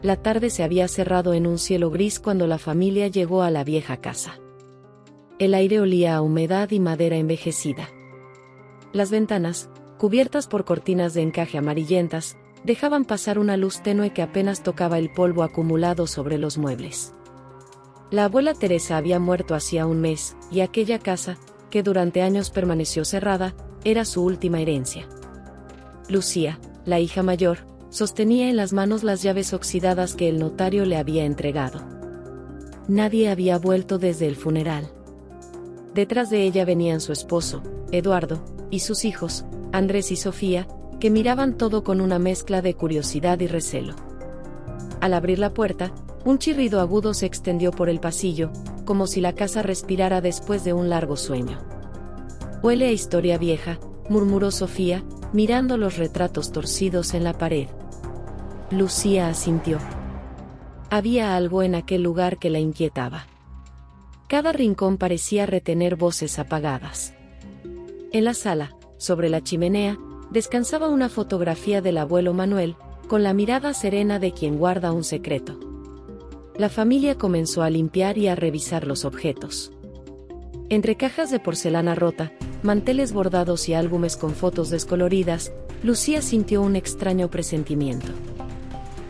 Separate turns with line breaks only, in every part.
La tarde se había cerrado en un cielo gris cuando la familia llegó a la vieja casa. El aire olía a humedad y madera envejecida. Las ventanas, cubiertas por cortinas de encaje amarillentas, dejaban pasar una luz tenue que apenas tocaba el polvo acumulado sobre los muebles. La abuela Teresa había muerto hacía un mes, y aquella casa, que durante años permaneció cerrada, era su última herencia. Lucía, la hija mayor, sostenía en las manos las llaves oxidadas que el notario le había entregado. Nadie había vuelto desde el funeral. Detrás de ella venían su esposo, Eduardo, y sus hijos, Andrés y Sofía, que miraban todo con una mezcla de curiosidad y recelo. Al abrir la puerta, un chirrido agudo se extendió por el pasillo, como si la casa respirara después de un largo sueño. «Huele a historia vieja», murmuró Sofía, mirando los retratos torcidos en la pared. Lucía asintió. Había algo en aquel lugar que la inquietaba. Cada rincón parecía retener voces apagadas. En la sala, sobre la chimenea, descansaba una fotografía del abuelo Manuel, con la mirada serena de quien guarda un secreto. La familia comenzó a limpiar y a revisar los objetos. Entre cajas de porcelana rota, manteles bordados y álbumes con fotos descoloridas, Lucía sintió un extraño presentimiento.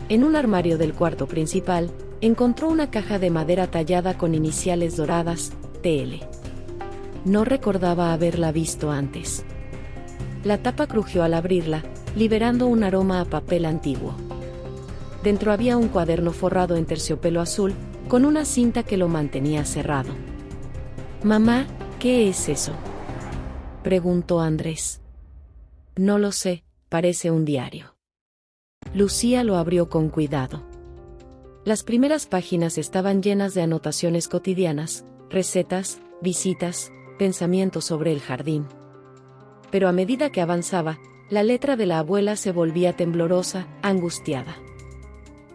En un armario del cuarto principal, encontró una caja de madera tallada con iniciales doradas, TL. No recordaba haberla visto antes. La tapa crujió al abrirla, liberando un aroma a papel antiguo. Dentro había un cuaderno forrado en terciopelo azul, con una cinta que lo mantenía cerrado. «Mamá, ¿qué es eso?», preguntó Andrés. «No lo sé, parece un diario». Lucía lo abrió con cuidado. Las primeras páginas estaban llenas de anotaciones cotidianas, recetas, visitas, pensamientos sobre el jardín. Pero a medida que avanzaba, la letra de la abuela se volvía temblorosa, angustiada.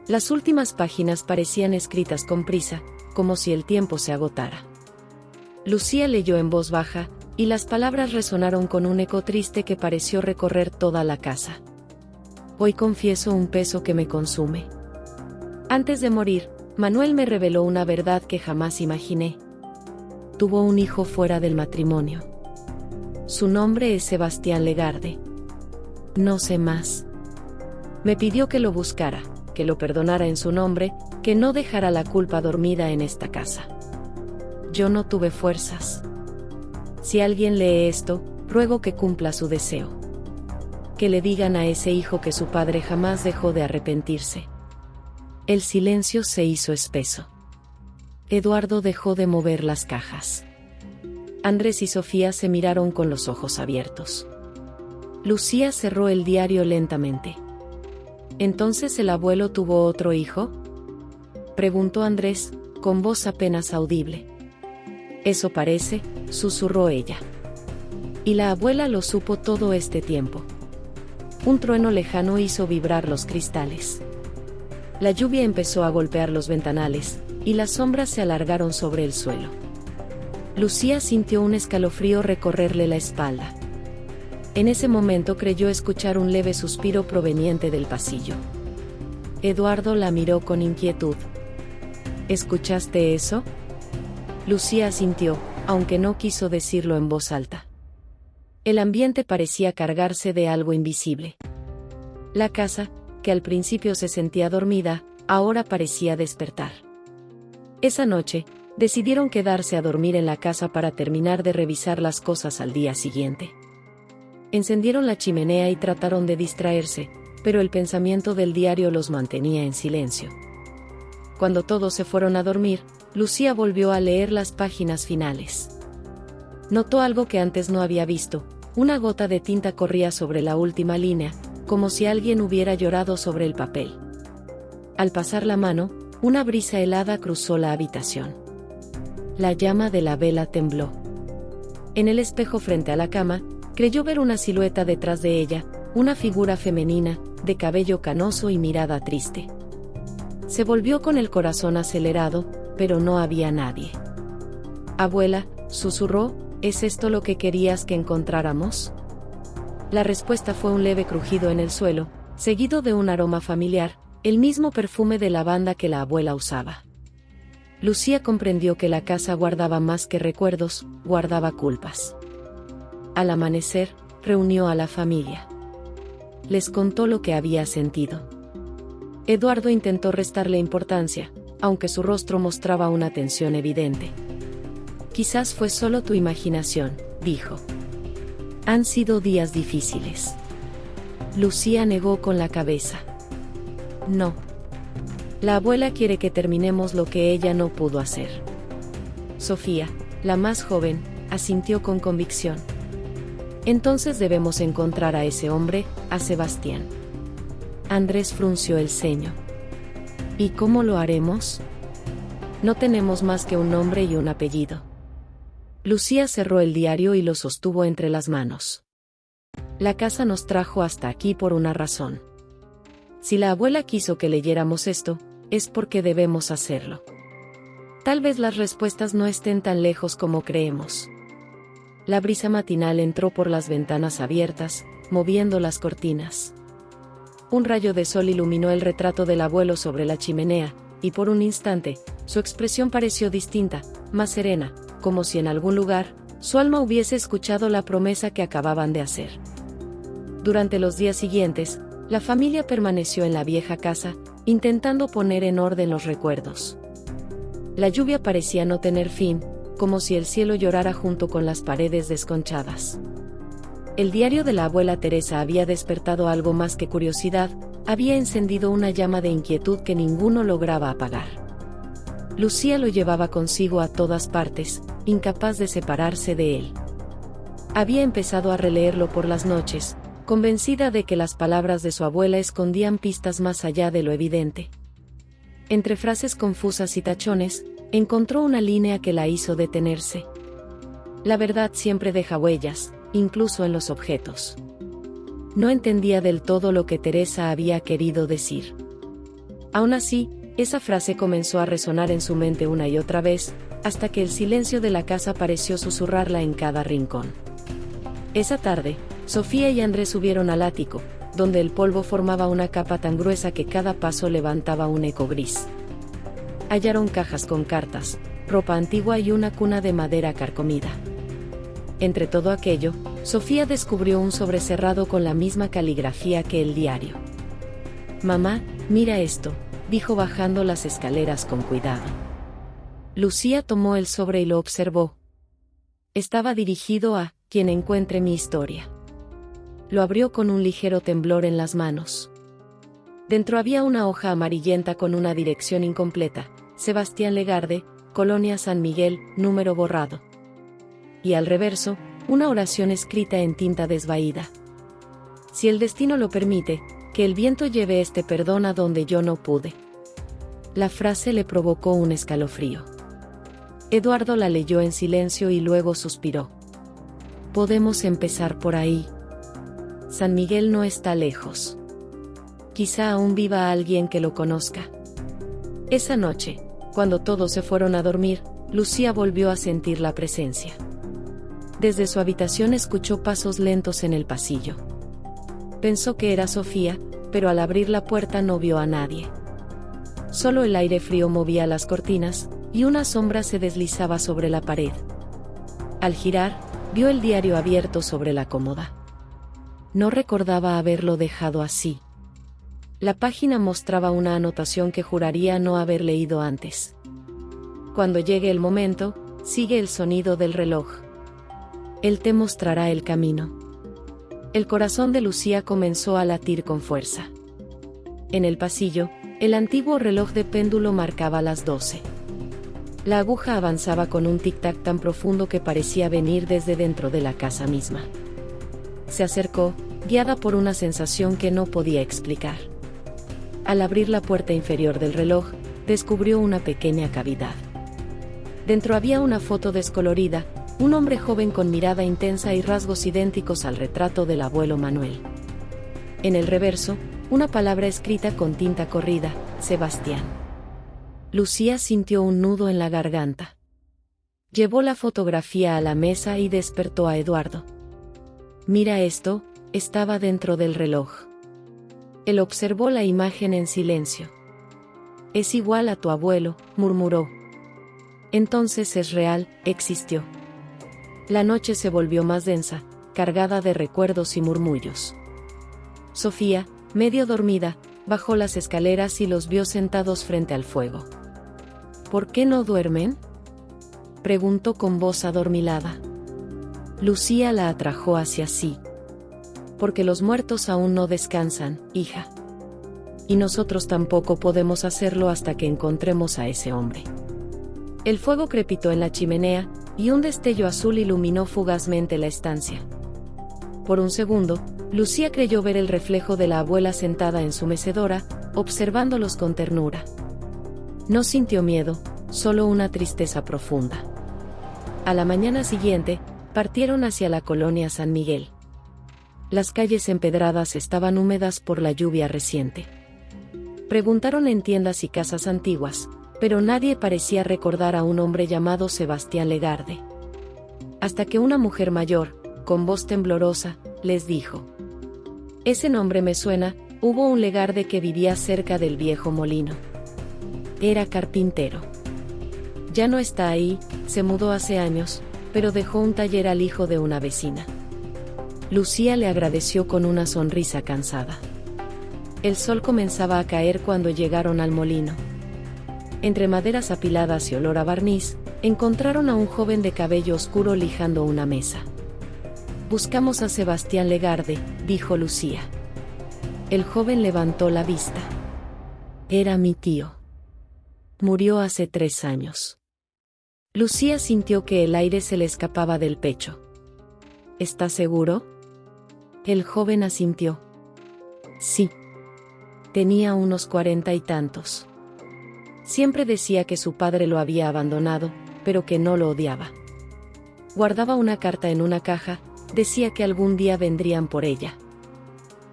Las últimas páginas parecían escritas con prisa, como si el tiempo se agotara. Lucía leyó en voz baja, y las palabras resonaron con un eco triste que pareció recorrer toda la casa. «Hoy confieso un peso que me consume. Antes de morir, Manuel me reveló una verdad que jamás imaginé. Tuvo un hijo fuera del matrimonio. Su nombre es Sebastián Legarde. No sé más. Me pidió que lo buscara, que lo perdonara en su nombre, que no dejara la culpa dormida en esta casa. Yo no tuve fuerzas. Si alguien lee esto, ruego que cumpla su deseo. Que le digan a ese hijo que su padre jamás dejó de arrepentirse». El silencio se hizo espeso. Eduardo dejó de mover las cajas. Andrés y Sofía se miraron con los ojos abiertos. Lucía cerró el diario lentamente. «¿Entonces el abuelo tuvo otro hijo?», preguntó Andrés, con voz apenas audible. «Eso parece», susurró ella. «Y la abuela lo supo todo este tiempo». Un trueno lejano hizo vibrar los cristales. La lluvia empezó a golpear los ventanales, y las sombras se alargaron sobre el suelo. Lucía sintió un escalofrío recorrerle la espalda. En ese momento creyó escuchar un leve suspiro proveniente del pasillo. Eduardo la miró con inquietud. «¿Escuchaste eso?». Lucía asintió, aunque no quiso decirlo en voz alta. El ambiente parecía cargarse de algo invisible. La casa, que al principio se sentía dormida, ahora parecía despertar. Esa noche, decidieron quedarse a dormir en la casa para terminar de revisar las cosas al día siguiente. Encendieron la chimenea y trataron de distraerse, pero el pensamiento del diario los mantenía en silencio. Cuando todos se fueron a dormir, Lucía volvió a leer las páginas finales. Notó algo que antes no había visto. Una gota de tinta corría sobre la última línea, como si alguien hubiera llorado sobre el papel. Al pasar la mano, una brisa helada cruzó la habitación. La llama de la vela tembló. En el espejo frente a la cama, creyó ver una silueta detrás de ella, una figura femenina, de cabello canoso y mirada triste. Se volvió con el corazón acelerado, pero no había nadie. «Abuela», susurró, «¿es esto lo que querías que encontráramos?». La respuesta fue un leve crujido en el suelo, seguido de un aroma familiar, El mismo perfume de lavanda que la abuela usaba. Lucía comprendió que la casa guardaba más que recuerdos, guardaba culpas. Al amanecer, reunió a la familia. Les contó lo que había sentido. Eduardo intentó restarle importancia, aunque su rostro mostraba una tensión evidente. Quizás fue solo tu imaginación, dijo. Han sido días difíciles. Lucía negó con la cabeza. No. La abuela quiere que terminemos lo que ella no pudo hacer. Sofía, la más joven, asintió con convicción. Entonces debemos encontrar a ese hombre, a Sebastián. Andrés frunció el ceño. ¿Y cómo lo haremos? No tenemos más que un nombre y un apellido. Lucía cerró el diario y lo sostuvo entre las manos. La casa nos trajo hasta aquí por una razón. Si la abuela quiso que leyéramos esto, es porque debemos hacerlo. Tal vez las respuestas no estén tan lejos como creemos. La brisa matinal entró por las ventanas abiertas, moviendo las cortinas. Un rayo de sol iluminó el retrato del abuelo sobre la chimenea, y por un instante, su expresión pareció distinta, más serena, como si en algún lugar, su alma hubiese escuchado la promesa que acababan de hacer. Durante los días siguientes, la familia permaneció en la vieja casa, intentando poner en orden los recuerdos. La lluvia parecía no tener fin, como si el cielo llorara junto con las paredes desconchadas. El diario de la abuela Teresa había despertado algo más que curiosidad, había encendido una llama de inquietud que ninguno lograba apagar. Lucía lo llevaba consigo a todas partes, incapaz de separarse de él. Había empezado a releerlo por las noches, convencida de que las palabras de su abuela escondían pistas más allá de lo evidente. Entre frases confusas y tachones, encontró una línea que la hizo detenerse. La verdad siempre deja huellas, incluso en los objetos. No entendía del todo lo que Teresa había querido decir. Aún así, esa frase comenzó a resonar en su mente una y otra vez, hasta que el silencio de la casa pareció susurrarla en cada rincón. Esa tarde, Sofía y Andrés subieron al ático, donde el polvo formaba una capa tan gruesa que cada paso levantaba un eco gris. Hallaron cajas con cartas, ropa antigua y una cuna de madera carcomida. Entre todo aquello, Sofía descubrió un sobre cerrado con la misma caligrafía que el diario. «Mamá, mira esto», dijo bajando las escaleras con cuidado. Lucía tomó el sobre y lo observó. Estaba dirigido a «Quien encuentre mi historia». Lo abrió con un ligero temblor en las manos. Dentro había una hoja amarillenta con una dirección incompleta, Sebastián Legarde, Colonia San Miguel, número borrado. Y al reverso, una oración escrita en tinta desvaída. Si el destino lo permite, que el viento lleve este perdón a donde yo no pude. La frase le provocó un escalofrío. Eduardo la leyó en silencio y luego suspiró. Podemos empezar por ahí. San Miguel no está lejos. Quizá aún viva alguien que lo conozca. Esa noche, cuando todos se fueron a dormir, Lucía volvió a sentir la presencia. Desde su habitación escuchó pasos lentos en el pasillo. Pensó que era Sofía, pero al abrir la puerta no vio a nadie. Solo el aire frío movía las cortinas, y una sombra se deslizaba sobre la pared. Al girar, vio el diario abierto sobre la cómoda. No recordaba haberlo dejado así. La página mostraba una anotación que juraría no haber leído antes. Cuando llegue el momento, sigue el sonido del reloj. Él te mostrará el camino. El corazón de Lucía comenzó a latir con fuerza. En el pasillo, el antiguo reloj de péndulo marcaba las 12. La aguja avanzaba con un tic-tac tan profundo que parecía venir desde dentro de la casa misma. Se acercó, guiada por una sensación que no podía explicar. Al abrir la puerta inferior del reloj, descubrió una pequeña cavidad. Dentro había una foto descolorida, un hombre joven con mirada intensa y rasgos idénticos al retrato del abuelo Manuel. En el reverso, una palabra escrita con tinta corrida, Sebastián. Lucía sintió un nudo en la garganta. Llevó la fotografía a la mesa y despertó a Eduardo. Mira esto, estaba dentro del reloj. Él observó la imagen en silencio. Es igual a tu abuelo, murmuró. Entonces es real, existió. La noche se volvió más densa, cargada de recuerdos y murmullos. Sofía, medio dormida, bajó las escaleras y los vio sentados frente al fuego. ¿Por qué no duermen?, preguntó con voz adormilada. Lucía la atrajo hacia sí. Porque los muertos aún no descansan, hija. Y nosotros tampoco podemos hacerlo hasta que encontremos a ese hombre. El fuego crepitó en la chimenea, y un destello azul iluminó fugazmente la estancia. Por un segundo, Lucía creyó ver el reflejo de la abuela sentada en su mecedora, observándolos con ternura. No sintió miedo, solo una tristeza profunda. A la mañana siguiente, partieron hacia la colonia San Miguel. Las calles empedradas estaban húmedas por la lluvia reciente. Preguntaron en tiendas y casas antiguas, pero nadie parecía recordar a un hombre llamado Sebastián Legarde. Hasta que una mujer mayor, con voz temblorosa, les dijo: «Ese nombre me suena, hubo un Legarde que vivía cerca del viejo molino. Era carpintero. Ya no está ahí, se mudó hace años, pero dejó un taller al hijo de una vecina». Lucía le agradeció con una sonrisa cansada. El sol comenzaba a caer cuando llegaron al molino. Entre maderas apiladas y olor a barniz, encontraron a un joven de cabello oscuro lijando una mesa. «Buscamos a Sebastián Legarde», dijo Lucía. El joven levantó la vista. «Era mi tío. Murió hace 3 años». Lucía sintió que el aire se le escapaba del pecho. «¿Estás seguro?». El joven asintió. «Sí. Tenía unos 40 y tantos. Siempre decía que su padre lo había abandonado, pero que no lo odiaba. Guardaba una carta en una caja, decía que algún día vendrían por ella».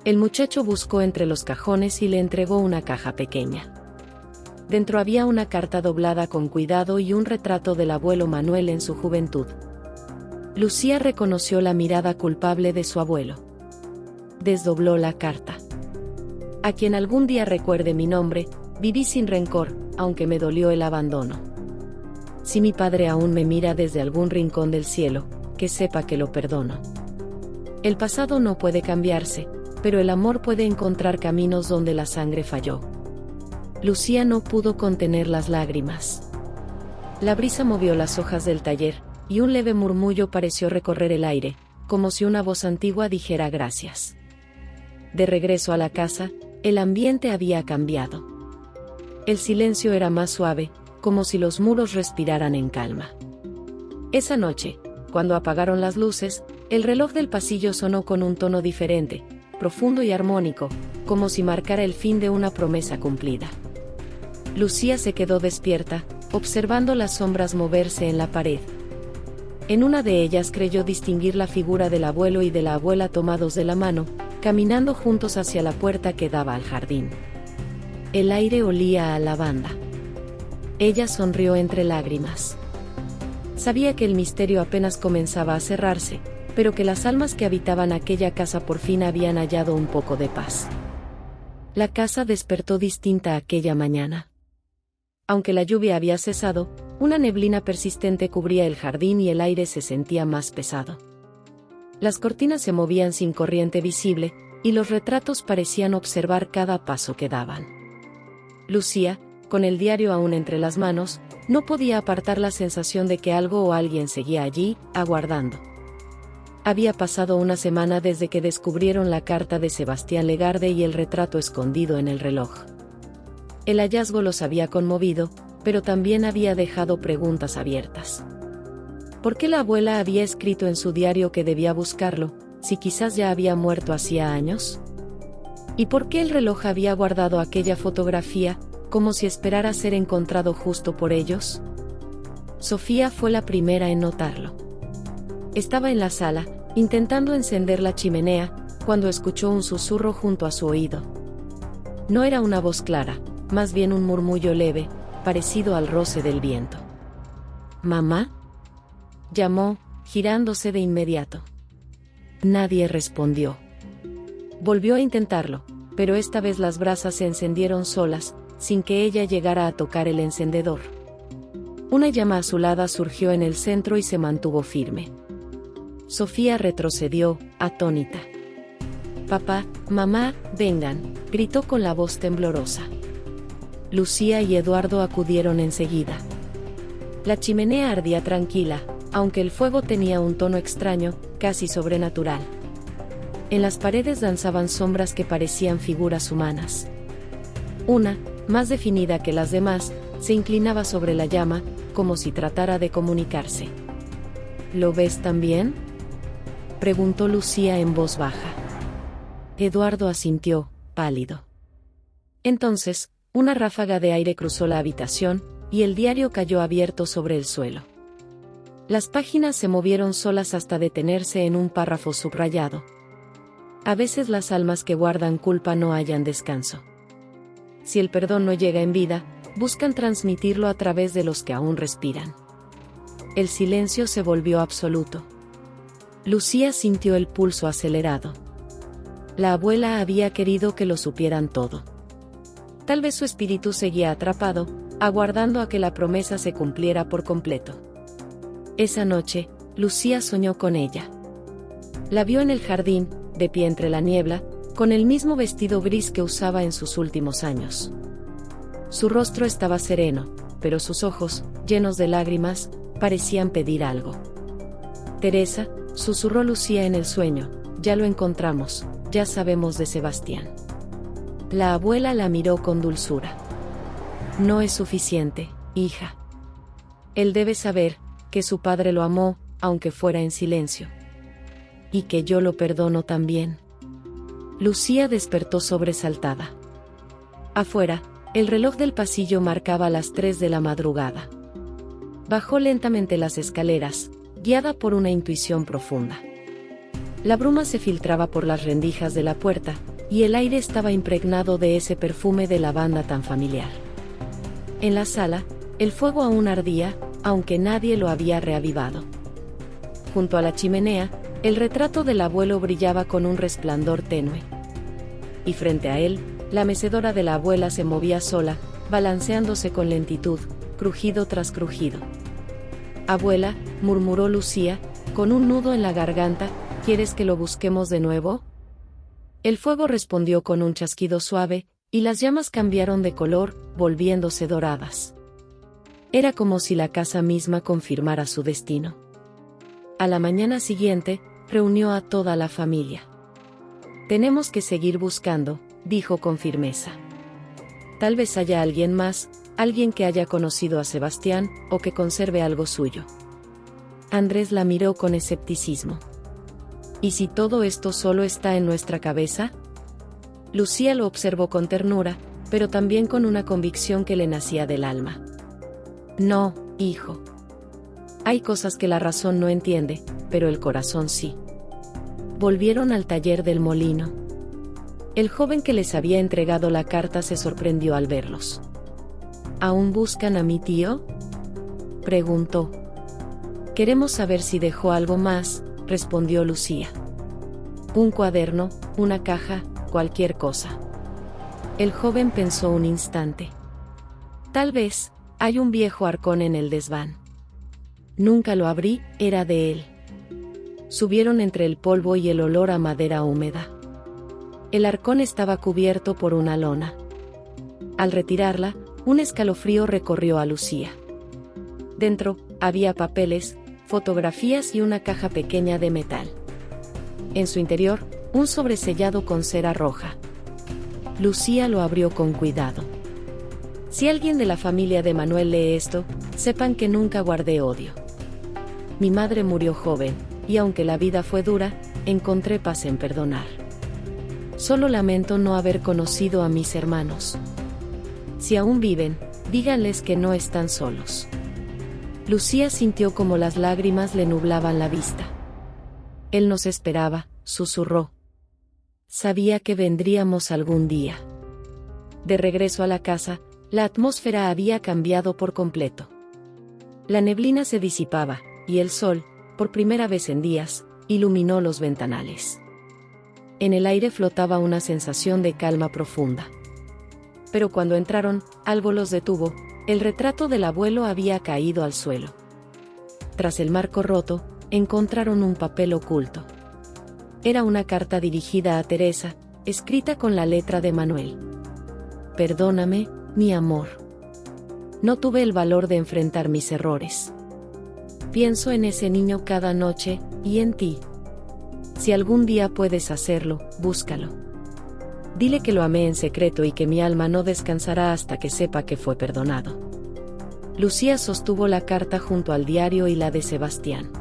El muchacho buscó entre los cajones y le entregó una caja pequeña. Dentro había una carta doblada con cuidado y un retrato del abuelo Manuel en su juventud. Lucía reconoció la mirada culpable de su abuelo. Desdobló la carta. «A quien algún día recuerde mi nombre, viví sin rencor, aunque me dolió el abandono. Si mi padre aún me mira desde algún rincón del cielo, que sepa que lo perdono. El pasado no puede cambiarse, pero el amor puede encontrar caminos donde la sangre falló». Lucía no pudo contener las lágrimas. La brisa movió las hojas del taller, y un leve murmullo pareció recorrer el aire, como si una voz antigua dijera gracias. De regreso a la casa, el ambiente había cambiado. El silencio era más suave, como si los muros respiraran en calma. Esa noche, cuando apagaron las luces, el reloj del pasillo sonó con un tono diferente, profundo y armónico, como si marcara el fin de una promesa cumplida. Lucía se quedó despierta, observando las sombras moverse en la pared. En una de ellas creyó distinguir la figura del abuelo y de la abuela tomados de la mano, caminando juntos hacia la puerta que daba al jardín. El aire olía a lavanda. Ella sonrió entre lágrimas. Sabía que el misterio apenas comenzaba a cerrarse, pero que las almas que habitaban aquella casa por fin habían hallado un poco de paz. La casa despertó distinta aquella mañana. Aunque la lluvia había cesado, una neblina persistente cubría el jardín y el aire se sentía más pesado. Las cortinas se movían sin corriente visible, y los retratos parecían observar cada paso que daban. Lucía, con el diario aún entre las manos, no podía apartar la sensación de que algo o alguien seguía allí, aguardando. Había pasado una semana desde que descubrieron la carta de Sebastián Legarde y el retrato escondido en el reloj. El hallazgo los había conmovido, pero también había dejado preguntas abiertas. ¿Por qué la abuela había escrito en su diario que debía buscarlo, si quizás ya había muerto hacía años? ¿Y por qué el reloj había guardado aquella fotografía, como si esperara ser encontrado justo por ellos? Sofía fue la primera en notarlo. Estaba en la sala, intentando encender la chimenea, cuando escuchó un susurro junto a su oído. No era una voz clara, más bien un murmullo leve, parecido al roce del viento. «¿Mamá?», llamó, girándose de inmediato. Nadie respondió. Volvió a intentarlo, pero esta vez las brasas se encendieron solas, sin que ella llegara a tocar el encendedor. Una llama azulada surgió en el centro y se mantuvo firme. Sofía retrocedió, atónita. «Papá, mamá, vengan», gritó con la voz temblorosa. Lucía y Eduardo acudieron enseguida. La chimenea ardía tranquila, aunque el fuego tenía un tono extraño, casi sobrenatural. En las paredes danzaban sombras que parecían figuras humanas. Una, más definida que las demás, se inclinaba sobre la llama, como si tratara de comunicarse. «¿Lo ves también?», preguntó Lucía en voz baja. Eduardo asintió, pálido. Entonces, una ráfaga de aire cruzó la habitación, y el diario cayó abierto sobre el suelo. Las páginas se movieron solas hasta detenerse en un párrafo subrayado. A veces las almas que guardan culpa no hallan descanso. Si el perdón no llega en vida, buscan transmitirlo a través de los que aún respiran. El silencio se volvió absoluto. Lucía sintió el pulso acelerado. La abuela había querido que lo supieran todo. Tal vez su espíritu seguía atrapado, aguardando a que la promesa se cumpliera por completo. Esa noche, Lucía soñó con ella. La vio en el jardín, de pie entre la niebla, con el mismo vestido gris que usaba en sus últimos años. Su rostro estaba sereno, pero sus ojos, llenos de lágrimas, parecían pedir algo. «Teresa», susurró Lucía en el sueño, «ya lo encontramos, ya sabemos de Sebastián». La abuela la miró con dulzura. «No es suficiente, hija. Él debe saber que su padre lo amó, aunque fuera en silencio. Y que yo lo perdono también». Lucía despertó sobresaltada. Afuera, el reloj del pasillo marcaba las 3 de la madrugada. Bajó lentamente las escaleras, guiada por una intuición profunda. La bruma se filtraba por las rendijas de la puerta, y el aire estaba impregnado de ese perfume de lavanda tan familiar. En la sala, el fuego aún ardía, aunque nadie lo había reavivado. Junto a la chimenea, el retrato del abuelo brillaba con un resplandor tenue. Y frente a él, la mecedora de la abuela se movía sola, balanceándose con lentitud, crujido tras crujido. «Abuela», murmuró Lucía, con un nudo en la garganta, «¿quieres que lo busquemos de nuevo?». El fuego respondió con un chasquido suave, y las llamas cambiaron de color, volviéndose doradas. Era como si la casa misma confirmara su destino. A la mañana siguiente, reunió a toda la familia. «Tenemos que seguir buscando», dijo con firmeza. «Tal vez haya alguien más, alguien que haya conocido a Sebastián, o que conserve algo suyo». Andrés la miró con escepticismo. «¿Y si todo esto solo está en nuestra cabeza?». Lucía lo observó con ternura, pero también con una convicción que le nacía del alma. «No, hijo. Hay cosas que la razón no entiende, pero el corazón sí». Volvieron al taller del molino. El joven que les había entregado la carta se sorprendió al verlos. «¿Aún buscan a mi tío?», preguntó. «Queremos saber si dejó algo más», respondió Lucía. «Un cuaderno, una caja, cualquier cosa». El joven pensó un instante. «Tal vez, hay un viejo arcón en el desván. Nunca lo abrí, era de él». Subieron entre el polvo y el olor a madera húmeda. El arcón estaba cubierto por una lona. Al retirarla, un escalofrío recorrió a Lucía. Dentro, había papeles, fotografías y una caja pequeña de metal. En su interior, un sobresellado con cera roja. Lucía lo abrió con cuidado. «Si alguien de la familia de Manuel lee esto, sepan que nunca guardé odio. Mi madre murió joven, y aunque la vida fue dura, encontré paz en perdonar. Solo lamento no haber conocido a mis hermanos. Si aún viven, díganles que no están solos». Lucía sintió como las lágrimas le nublaban la vista. «Él nos esperaba», susurró. «Sabía que vendríamos algún día». De regreso a la casa, la atmósfera había cambiado por completo. La neblina se disipaba, y el sol, por primera vez en días, iluminó los ventanales. En el aire flotaba una sensación de calma profunda. Pero cuando entraron, algo los detuvo. El retrato del abuelo había caído al suelo. Tras el marco roto, encontraron un papel oculto. Era una carta dirigida a Teresa, escrita con la letra de Manuel. Perdóname, mi amor. No tuve el valor de enfrentar mis errores. Pienso en ese niño cada noche, y en ti. Si algún día puedes hacerlo, búscalo. Dile que lo amé en secreto y que mi alma no descansará hasta que sepa que fue perdonado. Lucía sostuvo la carta junto al diario y la de Sebastián.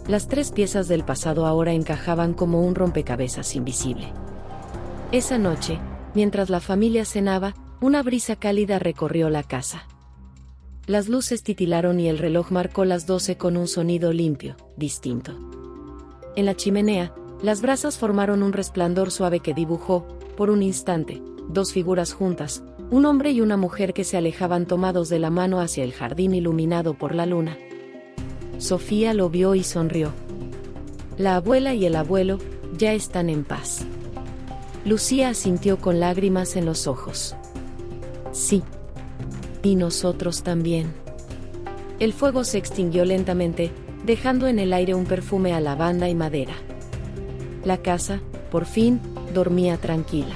Las 3 piezas del pasado ahora encajaban como un rompecabezas invisible. Esa noche, mientras la familia cenaba, una brisa cálida recorrió la casa. Las luces titilaron y el reloj marcó las 12 con un sonido limpio, distinto. En la chimenea, las brasas formaron un resplandor suave que dibujó, por un instante, 2 figuras juntas, un hombre y una mujer que se alejaban tomados de la mano hacia el jardín iluminado por la luna. Sofía lo vio y sonrió. La abuela y el abuelo ya están en paz. Lucía asintió con lágrimas en los ojos. Sí. Y nosotros también. El fuego se extinguió lentamente, dejando en el aire un perfume a lavanda y madera. La casa, por fin, dormía tranquila.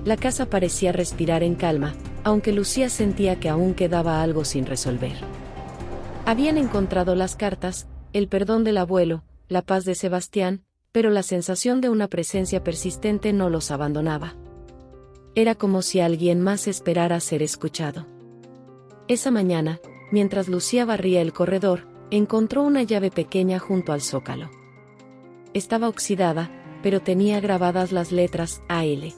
La casa parecía respirar en calma, aunque Lucía sentía que aún quedaba algo sin resolver. Habían encontrado las cartas, el perdón del abuelo, la paz de Sebastián, pero la sensación de una presencia persistente no los abandonaba. Era como si alguien más esperara ser escuchado. Esa mañana, mientras Lucía barría el corredor, encontró una llave pequeña junto al zócalo. Estaba oxidada, pero tenía grabadas las letras A.L.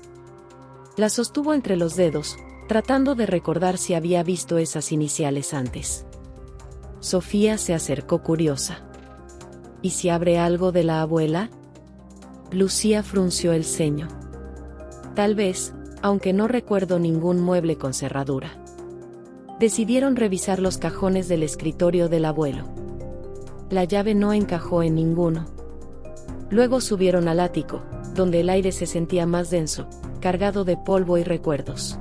La sostuvo entre los dedos, tratando de recordar si había visto esas iniciales antes. Sofía se acercó curiosa. ¿Y si abre algo de la abuela? Lucía frunció el ceño. Tal vez, aunque no recuerdo ningún mueble con cerradura. Decidieron revisar los cajones del escritorio del abuelo. La llave no encajó en ninguno. Luego subieron al ático, donde el aire se sentía más denso, cargado de polvo y recuerdos.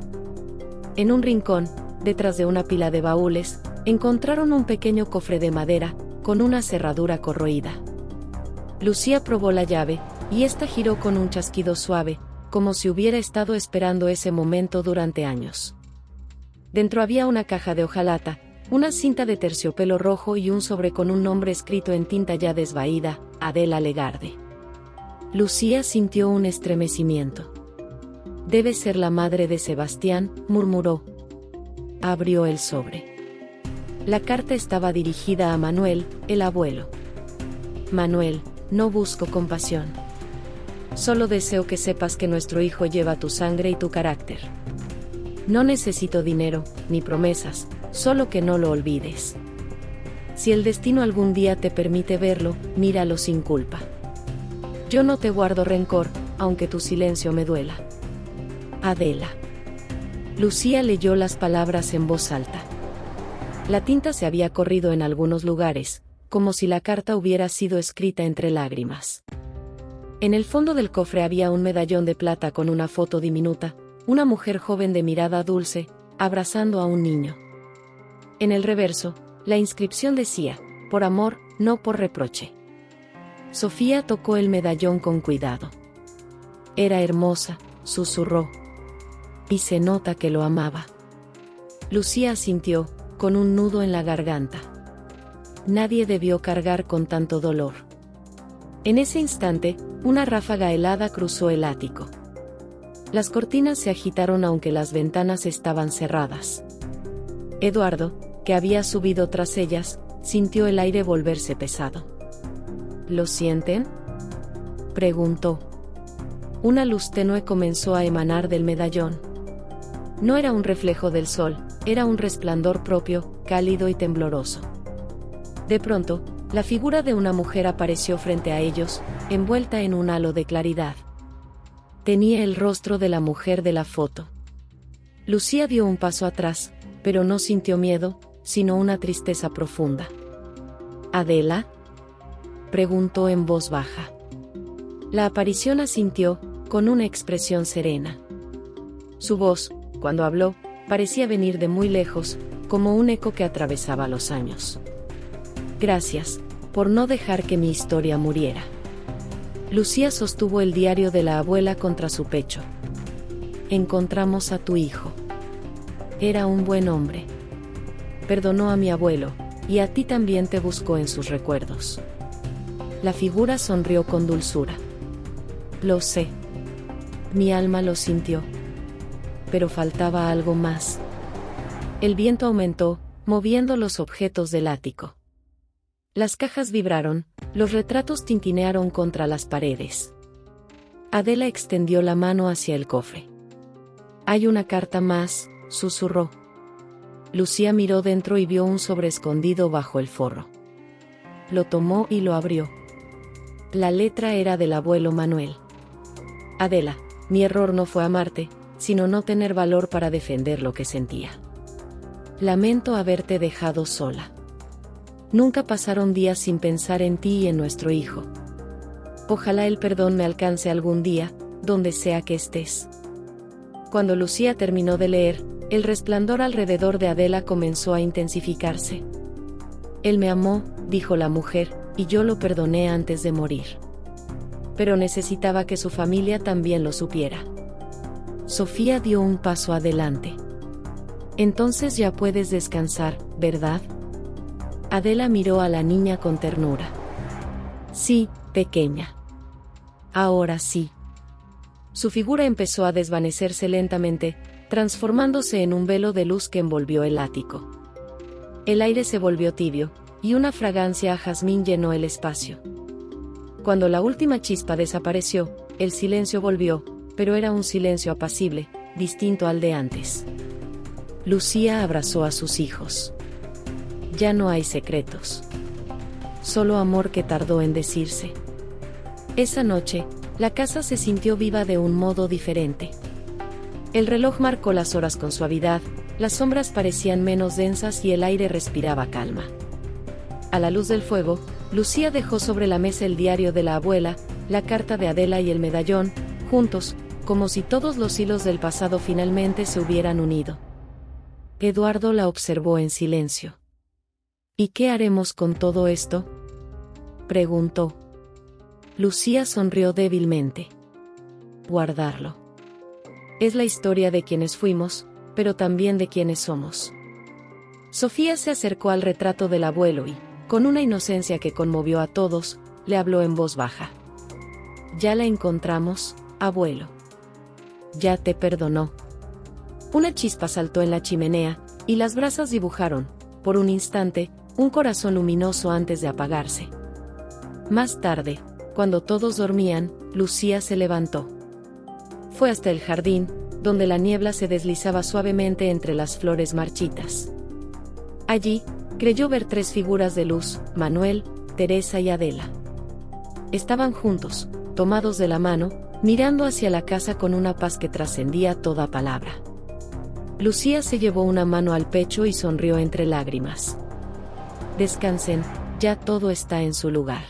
En un rincón, detrás de una pila de baúles, encontraron un pequeño cofre de madera, con una cerradura corroída. Lucía probó la llave, y ésta giró con un chasquido suave, como si hubiera estado esperando ese momento durante años. Dentro había una caja de hojalata, una cinta de terciopelo rojo y un sobre con un nombre escrito en tinta ya desvaída, Adela Legarde. Lucía sintió un estremecimiento. Debe ser la madre de Sebastián, murmuró. Abrió el sobre. La carta estaba dirigida a Manuel, el abuelo. Manuel, no busco compasión. Solo deseo que sepas que nuestro hijo lleva tu sangre y tu carácter. No necesito dinero, ni promesas, solo que no lo olvides. Si el destino algún día te permite verlo, míralo sin culpa. Yo no te guardo rencor, aunque tu silencio me duela. Adela. Lucía leyó las palabras en voz alta. La tinta se había corrido en algunos lugares, como si la carta hubiera sido escrita entre lágrimas. En el fondo del cofre había un medallón de plata con una foto diminuta, una mujer joven de mirada dulce, abrazando a un niño. En el reverso, la inscripción decía, por amor, no por reproche. Sofía tocó el medallón con cuidado. Era hermosa, susurró. Y se nota que lo amaba. Lucía asintió, con un nudo en la garganta. Nadie debió cargar con tanto dolor. En ese instante, una ráfaga helada cruzó el ático. Las cortinas se agitaron aunque las ventanas estaban cerradas. Eduardo, que había subido tras ellas, sintió el aire volverse pesado. ¿Lo sienten?, preguntó. Una luz tenue comenzó a emanar del medallón. No era un reflejo del sol, era un resplandor propio, cálido y tembloroso. De pronto, la figura de una mujer apareció frente a ellos, envuelta en un halo de claridad. Tenía el rostro de la mujer de la foto. Lucía dio un paso atrás, pero no sintió miedo, sino una tristeza profunda. ¿Adela?, preguntó en voz baja. La aparición asintió, con una expresión serena. Su voz, cuando habló, parecía venir de muy lejos, como un eco que atravesaba los años. Gracias, por no dejar que mi historia muriera. Lucía sostuvo el diario de la abuela contra su pecho. Encontramos a tu hijo. Era un buen hombre. Perdonó a mi abuelo, y a ti también te buscó en sus recuerdos. La figura sonrió con dulzura. Lo sé. Mi alma lo sintió. Pero faltaba algo más. El viento aumentó, moviendo los objetos del ático. Las cajas vibraron, los retratos tintinearon contra las paredes. Adela extendió la mano hacia el cofre. Hay una carta más, susurró. Lucía miró dentro y vio un sobre escondido bajo el forro. Lo tomó y lo abrió. La letra era del abuelo Manuel. Adela, mi error no fue amarte, sino no tener valor para defender lo que sentía. Lamento haberte dejado sola. Nunca pasaron días sin pensar en ti y en nuestro hijo. Ojalá el perdón me alcance algún día, donde sea que estés. Cuando Lucía terminó de leer, el resplandor alrededor de Adela comenzó a intensificarse. Él me amó, dijo la mujer, y yo lo perdoné antes de morir. Pero necesitaba que su familia también lo supiera. Sofía dio un paso adelante. Entonces ya puedes descansar, ¿verdad? Adela miró a la niña con ternura. Sí, pequeña. Ahora sí. Su figura empezó a desvanecerse lentamente, transformándose en un velo de luz que envolvió el ático. El aire se volvió tibio, y una fragancia a jazmín llenó el espacio. Cuando la última chispa desapareció, el silencio volvió, pero era un silencio apacible, distinto al de antes. Lucía abrazó a sus hijos. Ya no hay secretos. Solo amor que tardó en decirse. Esa noche, la casa se sintió viva de un modo diferente. El reloj marcó las horas con suavidad, las sombras parecían menos densas y el aire respiraba calma. A la luz del fuego, Lucía dejó sobre la mesa el diario de la abuela, la carta de Adela y el medallón, juntos, como si todos los hilos del pasado finalmente se hubieran unido. Eduardo la observó en silencio. ¿Y qué haremos con todo esto?, preguntó. Lucía sonrió débilmente. Guardarlo. Es la historia de quienes fuimos, pero también de quienes somos. Sofía se acercó al retrato del abuelo y, con una inocencia que conmovió a todos, le habló en voz baja. Ya la encontramos, abuelo. Ya te perdonó. Una chispa saltó en la chimenea, y las brasas dibujaron, por un instante, un corazón luminoso antes de apagarse. Más tarde, cuando todos dormían, Lucía se levantó. Fue hasta el jardín, donde la niebla se deslizaba suavemente entre las flores marchitas. Allí, creyó ver 3 figuras de luz, Manuel, Teresa y Adela. Estaban juntos, tomados de la mano, mirando hacia la casa con una paz que trascendía toda palabra. Lucía se llevó una mano al pecho y sonrió entre lágrimas. Descansen, ya todo está en su lugar.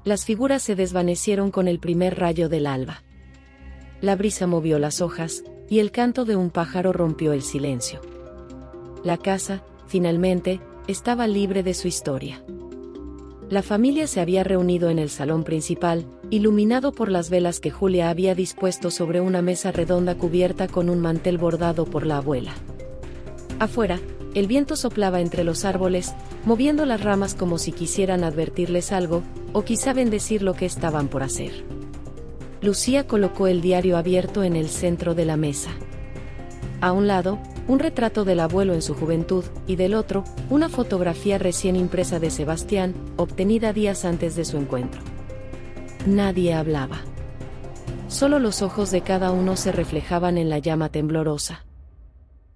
Las figuras se desvanecieron con el primer rayo del alba. La brisa movió las hojas, y el canto de un pájaro rompió el silencio. La casa, finalmente, estaba libre de su historia. La familia se había reunido en el salón principal, iluminado por las velas que Julia había dispuesto sobre una mesa redonda cubierta con un mantel bordado por la abuela. Afuera, el viento soplaba entre los árboles, moviendo las ramas como si quisieran advertirles algo, o quizá bendecir lo que estaban por hacer. Lucía colocó el diario abierto en el centro de la mesa. A un lado, un retrato del abuelo en su juventud, y del otro, una fotografía recién impresa de Sebastián, obtenida días antes de su encuentro. Nadie hablaba. Solo los ojos de cada uno se reflejaban en la llama temblorosa.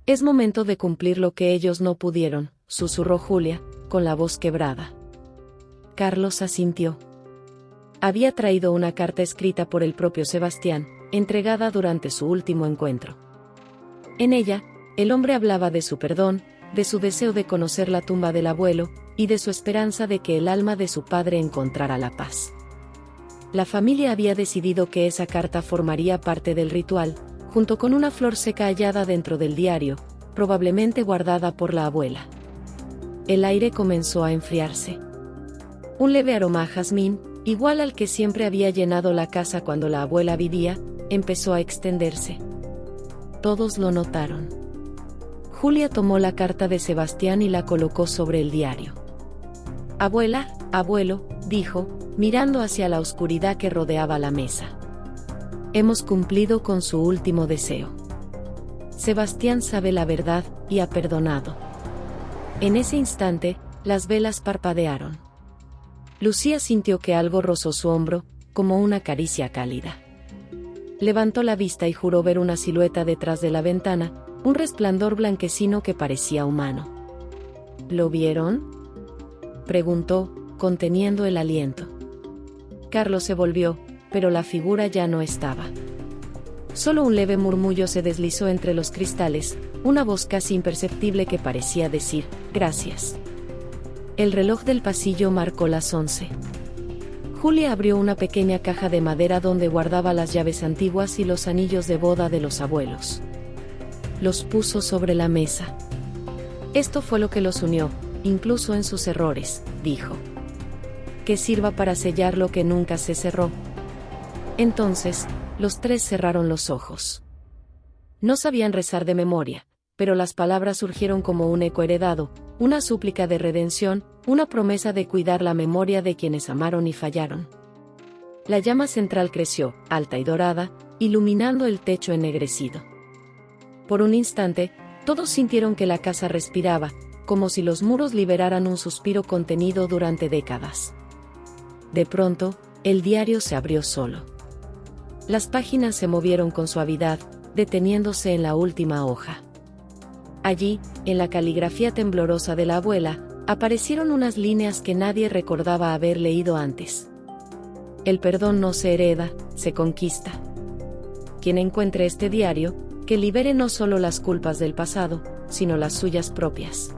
Es momento de cumplir lo que ellos no pudieron, susurró Julia, con la voz quebrada. Carlos asintió. Había traído una carta escrita por el propio Sebastián, entregada durante su último encuentro. En ella, el hombre hablaba de su perdón, de su deseo de conocer la tumba del abuelo, y de su esperanza de que el alma de su padre encontrara la paz. La familia había decidido que esa carta formaría parte del ritual, junto con una flor seca hallada dentro del diario, probablemente guardada por la abuela. El aire comenzó a enfriarse. Un leve aroma a jazmín, igual al que siempre había llenado la casa cuando la abuela vivía, empezó a extenderse. Todos lo notaron. Julia tomó la carta de Sebastián y la colocó sobre el diario. «Abuela, abuelo», dijo, mirando hacia la oscuridad que rodeaba la mesa. «Hemos cumplido con su último deseo. Sebastián sabe la verdad y ha perdonado». En ese instante, las velas parpadearon. Lucía sintió que algo rozó su hombro, como una caricia cálida. Levantó la vista y juró ver una silueta detrás de la ventana, un resplandor blanquecino que parecía humano. «¿Lo vieron?», preguntó, conteniendo el aliento. Carlos se volvió, pero la figura ya no estaba. Solo un leve murmullo se deslizó entre los cristales, una voz casi imperceptible que parecía decir, «Gracias». El reloj del pasillo marcó las 11. Julia abrió una pequeña caja de madera donde guardaba las llaves antiguas y los anillos de boda de los abuelos. Los puso sobre la mesa. «Esto fue lo que los unió, incluso en sus errores», dijo. «Que sirva para sellar lo que nunca se cerró». Entonces, los tres cerraron los ojos. No sabían rezar de memoria, pero las palabras surgieron como un eco heredado, una súplica de redención, una promesa de cuidar la memoria de quienes amaron y fallaron. La llama central creció, alta y dorada, iluminando el techo ennegrecido. Por un instante, todos sintieron que la casa respiraba, como si los muros liberaran un suspiro contenido durante décadas. De pronto, el diario se abrió solo. Las páginas se movieron con suavidad, deteniéndose en la última hoja. Allí, en la caligrafía temblorosa de la abuela, aparecieron unas líneas que nadie recordaba haber leído antes. «El perdón no se hereda, se conquista. Quien encuentre este diario, que libere no solo las culpas del pasado, sino las suyas propias.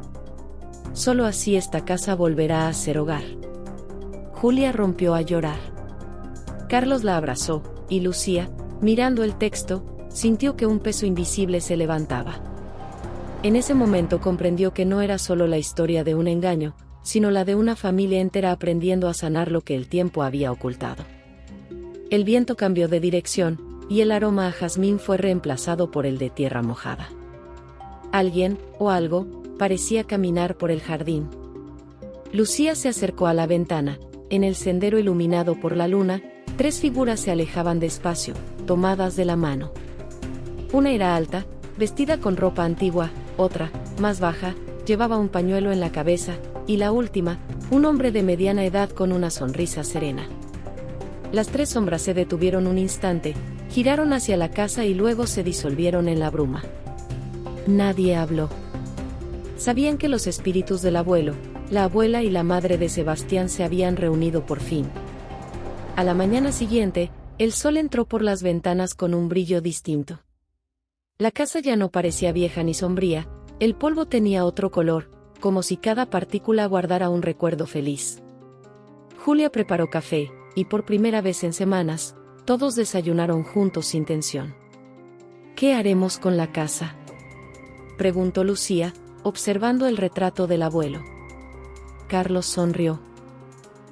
Solo así esta casa volverá a ser hogar». Julia rompió a llorar. Carlos la abrazó, y Lucía, mirando el texto, sintió que un peso invisible se levantaba. En ese momento comprendió que no era solo la historia de un engaño, sino la de una familia entera aprendiendo a sanar lo que el tiempo había ocultado. El viento cambió de dirección, y el aroma a jazmín fue reemplazado por el de tierra mojada. Alguien, o algo, parecía caminar por el jardín. Lucía se acercó a la ventana. En el sendero iluminado por la luna, tres figuras se alejaban despacio, tomadas de la mano. Una era alta, vestida con ropa antigua, otra, más baja, llevaba un pañuelo en la cabeza, y la última, un hombre de mediana edad con una sonrisa serena. Las tres sombras se detuvieron un instante, giraron hacia la casa y luego se disolvieron en la bruma. Nadie habló. Sabían que los espíritus del abuelo, la abuela y la madre de Sebastián se habían reunido por fin. A la mañana siguiente, el sol entró por las ventanas con un brillo distinto. La casa ya no parecía vieja ni sombría, el polvo tenía otro color, como si cada partícula guardara un recuerdo feliz. Julia preparó café, y por primera vez en semanas, todos desayunaron juntos sin tensión. «¿Qué haremos con la casa?», preguntó Lucía, observando el retrato del abuelo. Carlos sonrió.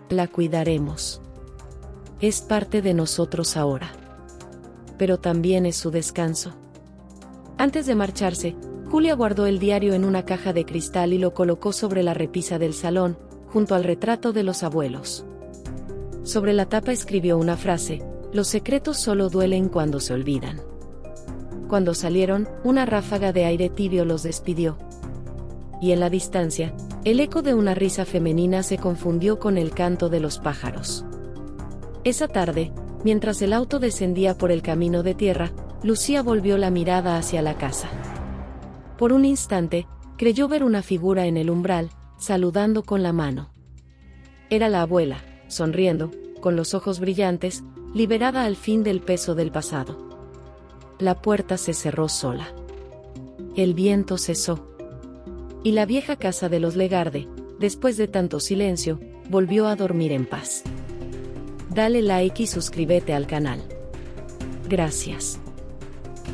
«La cuidaremos. Es parte de nosotros ahora. Pero también es su descanso». Antes de marcharse, Julia guardó el diario en una caja de cristal y lo colocó sobre la repisa del salón, junto al retrato de los abuelos. Sobre la tapa escribió una frase: «Los secretos solo duelen cuando se olvidan». Cuando salieron, una ráfaga de aire tibio los despidió. Y en la distancia, el eco de una risa femenina se confundió con el canto de los pájaros. Esa tarde, mientras el auto descendía por el camino de tierra, Lucía volvió la mirada hacia la casa. Por un instante, creyó ver una figura en el umbral, saludando con la mano. Era la abuela, sonriendo, con los ojos brillantes, liberada al fin del peso del pasado. La puerta se cerró sola. El viento cesó. Y la vieja casa de los Legarde, después de tanto silencio, volvió a dormir en paz. Dale like y suscríbete al canal. Gracias.